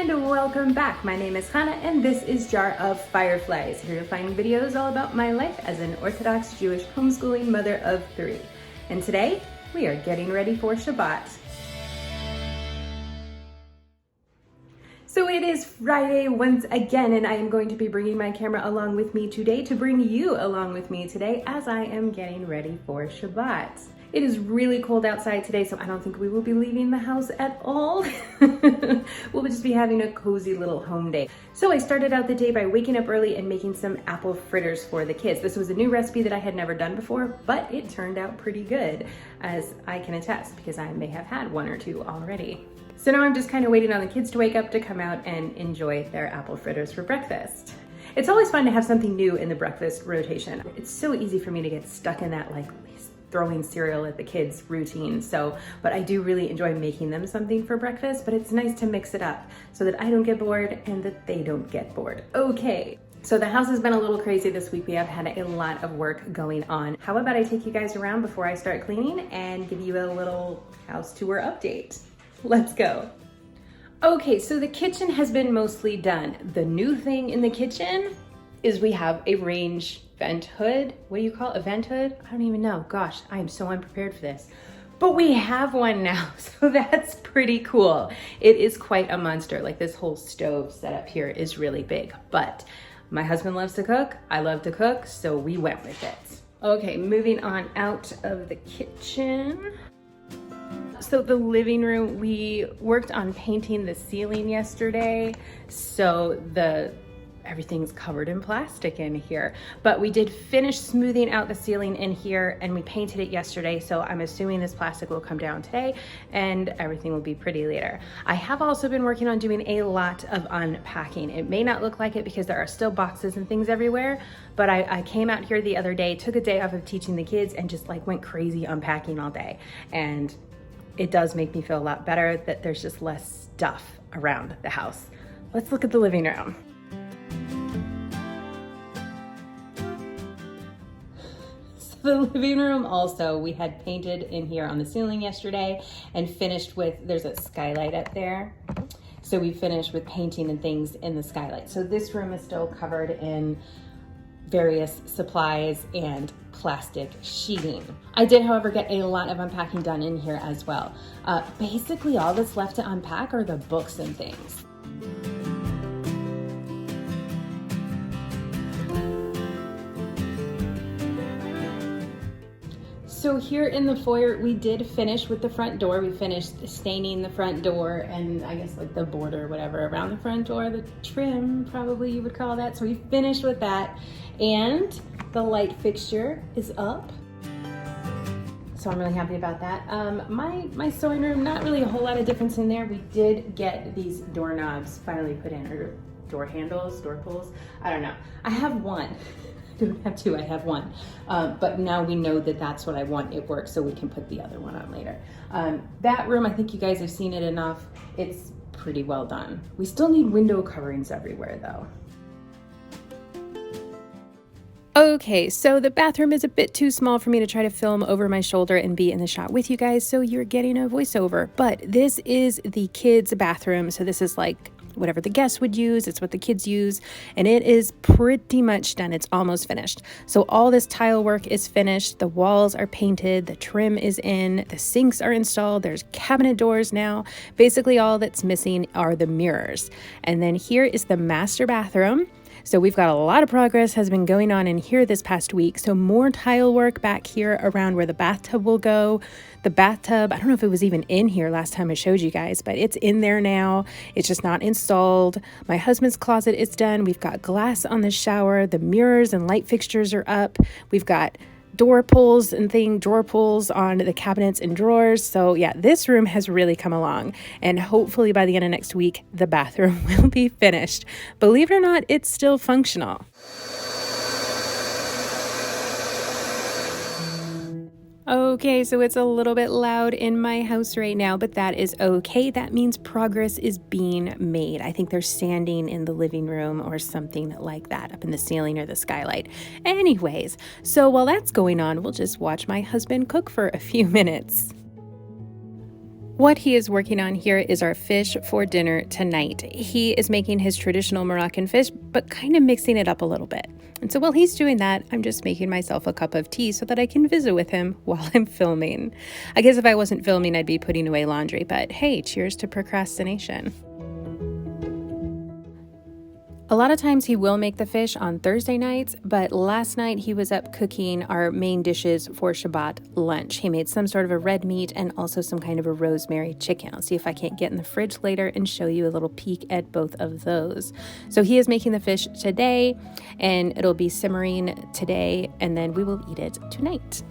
and welcome back. My name is Hannah and this is Jar of Fireflies. Here you'll find videos all about my life as an Orthodox Jewish homeschooling mother of 3. And today we are getting ready for Shabbat. So it is Friday once again, and I am going to be bringing my camera along with me today to bring you along with me today as I am getting ready for Shabbat. It is really cold outside today, so I don't think we will be leaving the house at all. We'll just be having a cozy little home day. So I started out the day by waking up early and making some apple fritters for the kids. This was a new recipe that I had never done before, but it turned out pretty good, as I can attest, because I may have had 1 or 2 already. So now I'm just kind of waiting on the kids to wake up to come out and enjoy their apple fritters for breakfast. It's always fun to have something new in the breakfast rotation. It's so easy for me to get stuck in that throwing cereal at the kids routine. But I do really enjoy making them something for breakfast, but it's nice to mix it up so that I don't get bored and that they don't get bored. Okay. So the house has been a little crazy this week. We have had a lot of work going on. How about I take you guys around before I start cleaning and give you a little house tour update? Let's go. Okay, so the kitchen has been mostly done. The new thing in the kitchen is we have a range vent hood. What do you call it? A vent hood? I don't even know. Gosh, I am so unprepared for this. But we have one now, so that's pretty cool. It is quite a monster. Like, this whole stove setup here is really big. But my husband loves to cook. I love to cook, so we went with it. Okay, moving on out of the kitchen. So the living room, we worked on painting the ceiling yesterday, so everything's covered in plastic in here. But we did finish smoothing out the ceiling in here and we painted it yesterday, so I'm assuming this plastic will come down today and everything will be pretty later. I have also been working on doing a lot of unpacking. It may not look like it because there are still boxes and things everywhere, but I came out here the other day, took a day off of teaching the kids and just went crazy unpacking all day. And it does make me feel a lot better that there's just less stuff around the house. Let's look at the living room. So the living room also, we had painted in here on the ceiling yesterday and finished with, there's a skylight up there. So we finished with painting and things in the skylight. So this room is still covered in various supplies and plastic sheeting. I did, however, get a lot of unpacking done in here as well. Basically, all that's left to unpack are the books and things. So here in the foyer, we did finish with the front door. We finished staining the front door and I guess the border or whatever around the front door, the trim probably you would call that. So we finished with that and the light fixture is up. So I'm really happy about that. My sewing room, not really a whole lot of difference in there. We did get these doorknobs finally put in, or door handles, door pulls. I don't know. I have one. I don't have 2, I have 1. But now we know that that's what I want. It works, so we can put the other one on later. That room, I think you guys have seen it enough. It's pretty well done. We still need window coverings everywhere though. Okay, so the bathroom is a bit too small for me to try to film over my shoulder and be in the shot with you guys, so you're getting a voiceover. But this is the kids' bathroom, so this is whatever the guests would use, it's what the kids use, and it is pretty much done. It's almost finished. So all this tile work is finished, the walls are painted, the trim is in, the sinks are installed, there's cabinet doors now. Basically all that's missing are the mirrors. And then here is the master bathroom. So we've got a lot of progress has been going on in here this past week. So more tile work back here around where the bathtub will go. The bathtub, I don't know if it was even in here last time I showed you guys, but it's in there now. It's just not installed. My husband's closet is done. We've got glass on the shower. The mirrors and light fixtures are up. We've got drawer pulls on the cabinets and drawers. So yeah, this room has really come along, and hopefully by the end of next week, the bathroom will be finished. Believe it or not, it's still functional. Okay, so it's a little bit loud in my house right now, but that is okay. That means progress is being made. I think they're sanding in the living room or something like that up in the ceiling or the skylight. Anyways, so while that's going on, we'll just watch my husband cook for a few minutes. What he is working on here is our fish for dinner tonight. He is making his traditional Moroccan fish, but kind of mixing it up a little bit. And so while he's doing that, I'm just making myself a cup of tea so that I can visit with him while I'm filming. I guess if I wasn't filming, I'd be putting away laundry, but hey, cheers to procrastination. A lot of times he will make the fish on Thursday nights, but last night he was up cooking our main dishes for Shabbat lunch. He made some sort of a red meat and also some kind of a rosemary chicken. I'll see if I can't get in the fridge later and show you a little peek at both of those. So he is making the fish today, and it'll be simmering today, and then we will eat it tonight.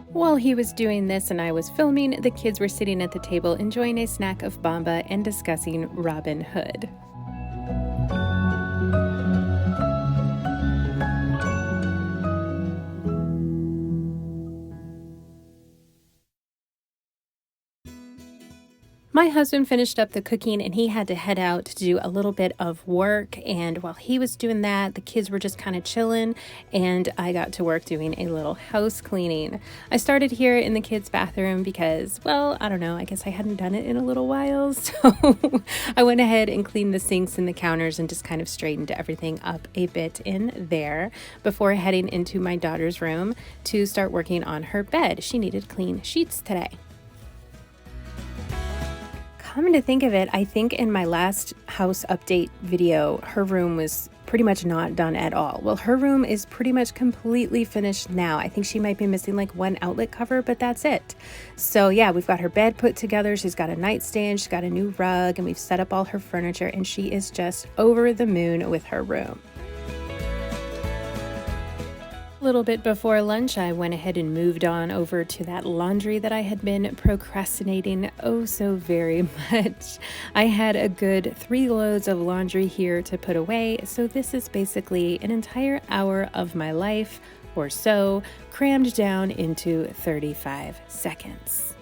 While he was doing this and I was filming, the kids were sitting at the table enjoying a snack of bamba and discussing Robin Hood. My husband finished up the cooking and he had to head out to do a little bit of work, and while he was doing that, the kids were just kind of chilling and I got to work doing a little house cleaning. I started here in the kids' bathroom because, well, I don't know, I guess I hadn't done it in a little while, so I went ahead and cleaned the sinks and the counters and just kind of straightened everything up a bit in there before heading into my daughter's room to start working on her bed. She needed clean sheets today. Come to think of it, I think in my last house update video, her room was pretty much not done at all. Well, her room is pretty much completely finished now. I think she might be missing like one outlet cover, but that's it. So yeah, we've got her bed put together. She's got a nightstand, she's got a new rug, and we've set up all her furniture, and she is just over the moon with her room. A little bit before lunch, I went ahead and moved on over to that laundry that I had been procrastinating oh so very much. I had a good 3 loads of laundry here to put away, so this is basically an entire hour of my life or so crammed down into 35 seconds.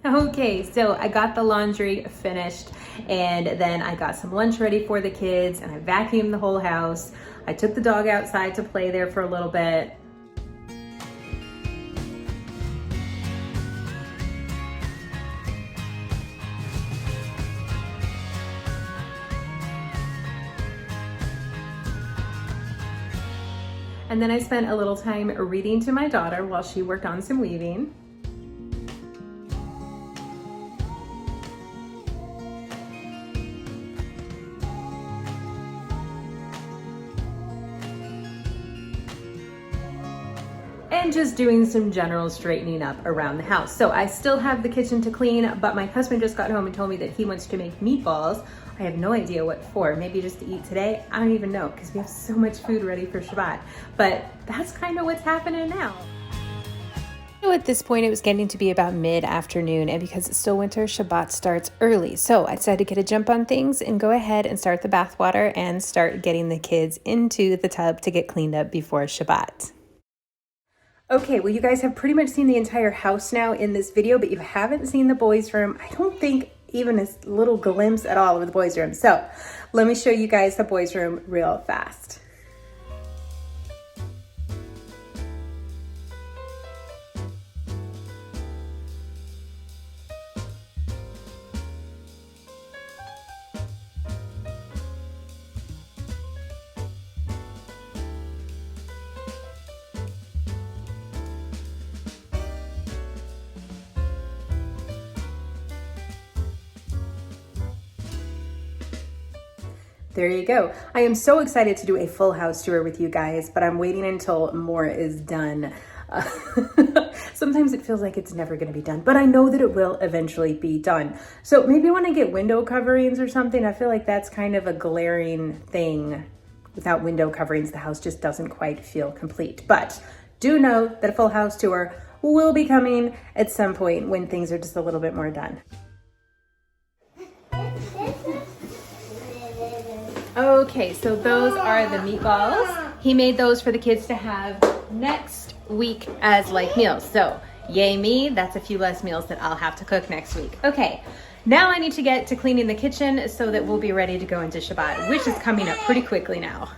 Okay, so I got the laundry finished, and then I got some lunch ready for the kids, and I vacuumed the whole house. I took the dog outside to play there for a little bit. And then I spent a little time reading to my daughter while she worked on some weaving. And just doing some general straightening up around the house. So I still have the kitchen to clean, but my husband just got home and told me that he wants to make meatballs. I have no idea what for, maybe just to eat today. I don't even know, because we have so much food ready for Shabbat. But that's kind of what's happening now. So at this point, it was getting to be about mid-afternoon, and because it's still winter, Shabbat starts early. So I decided to get a jump on things and go ahead and start the bath water and start getting the kids into the tub to get cleaned up before Shabbat. Okay, well, you guys have pretty much seen the entire house now in this video, but you haven't seen the boys' room. I don't think even a little glimpse at all of the boys' room. So let me show you guys the boys' room real fast. There you go. I am so excited to do a full house tour with you guys, but I'm waiting until more is done. Sometimes it feels like it's never going to be done, but I know that it will eventually be done. So maybe when I get window coverings or something, I feel like that's kind of a glaring thing. Without window coverings, the house just doesn't quite feel complete. But do know that a full house tour will be coming at some point when things are just a little bit more done. Okay, so those are the meatballs. He made those for the kids to have next week as light meals. So Yay me, that's a few less meals that I'll have to cook next week. Okay, now I need to get to cleaning the kitchen so that we'll be ready to go into Shabbat, which is coming up pretty quickly now.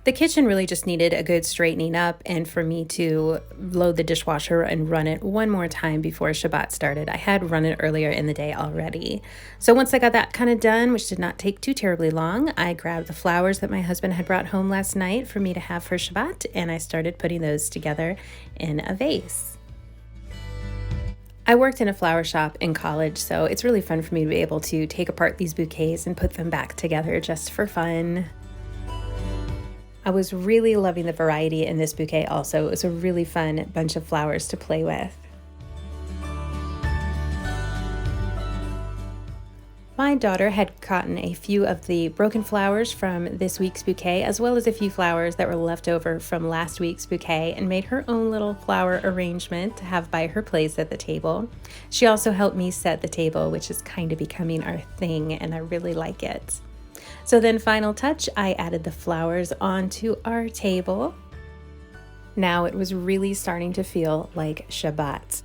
The kitchen really just needed a good straightening up and for me to load the dishwasher and run it one more time before Shabbat started. I had run it earlier in the day already. So once I got that kind of done, which did not take too terribly long, I grabbed the flowers that my husband had brought home last night for me to have for Shabbat, and I started putting those together in a vase. I worked in a flower shop in college, so it's really fun for me to be able to take apart these bouquets and put them back together just for fun. I was really loving the variety in this bouquet also. It was a really fun bunch of flowers to play with. My daughter had gotten a few of the broken flowers from this week's bouquet, as well as a few flowers that were left over from last week's bouquet, and made her own little flower arrangement to have by her place at the table. She also helped me set the table, which is kind of becoming our thing, and I really like it. So then, final touch, I added the flowers onto our table. Now it was really starting to feel like Shabbat.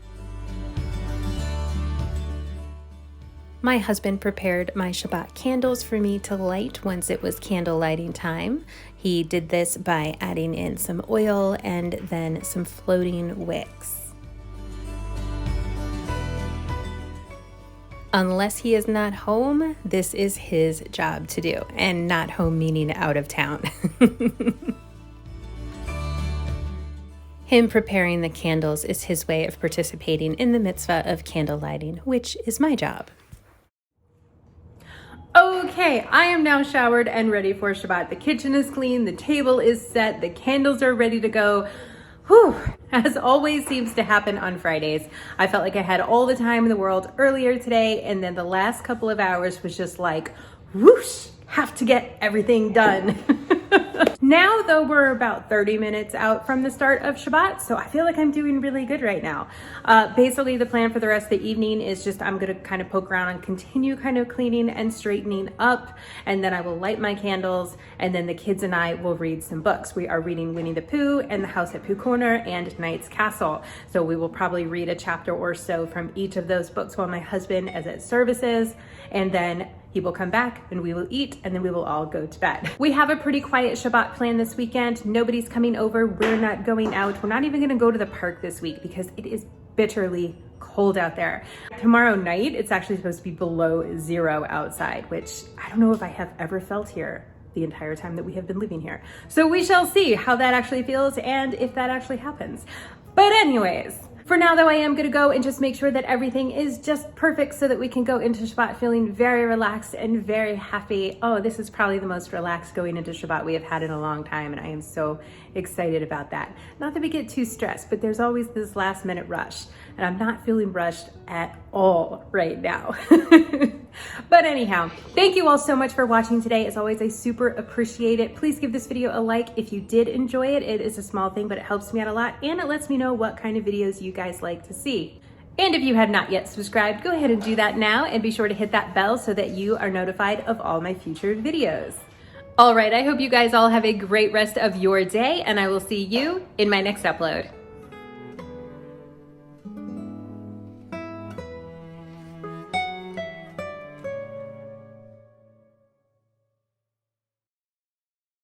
My husband prepared my Shabbat candles for me to light once it was candle lighting time. He did this by adding in some oil and then some floating wicks. Unless he is not home, this is his job to do, and not home meaning out of town. Him preparing the candles is his way of participating in the mitzvah of candle lighting, which is my job. Okay, I am now showered and ready for Shabbat. The kitchen is clean, the table is set, the candles are ready to go. Whew, as always seems to happen on Fridays. I felt like I had all the time in the world earlier today, and then the last couple of hours was just like, whoosh, have to get everything done. Now, though, we're about 30 minutes out from the start of Shabbat, so I feel like I'm doing really good right now. Basically, the plan for the rest of the evening is just I'm going to kind of poke around and continue kind of cleaning and straightening up, and then I will light my candles, and then the kids and I will read some books. We are reading Winnie the Pooh and The House at Pooh Corner and Knight's Castle, so we will probably read a chapter or so from each of those books while my husband is at services, and then he will come back and we will eat, and then we will all go to bed. We have a pretty quiet Shabbat plan this weekend. Nobody's coming over. We're not going out. We're not even gonna go to the park this week because it is bitterly cold out there. Tomorrow night, it's actually supposed to be below 0 outside, which I don't know if I have ever felt here the entire time that we have been living here. So we shall see how that actually feels and if that actually happens. But anyways, for now, though, I am going to go and just make sure that everything is just perfect so that we can go into Shabbat feeling very relaxed and very happy. Oh, this is probably the most relaxed going into Shabbat we have had in a long time, and I am so excited about that. Not that we get too stressed, but there's always this last minute rush, and I'm not feeling rushed at all right now. But anyhow, thank you all so much for watching today. As always, I super appreciate it. Please give this video a like if you did enjoy it. It is a small thing, but it helps me out a lot, and it lets me know what kind of videos you guys like to see. And if you have not yet subscribed, go ahead and do that now, and be sure to hit that bell so that you are notified of all my future videos. All right, I hope you guys all have a great rest of your day, and I will see you in my next upload.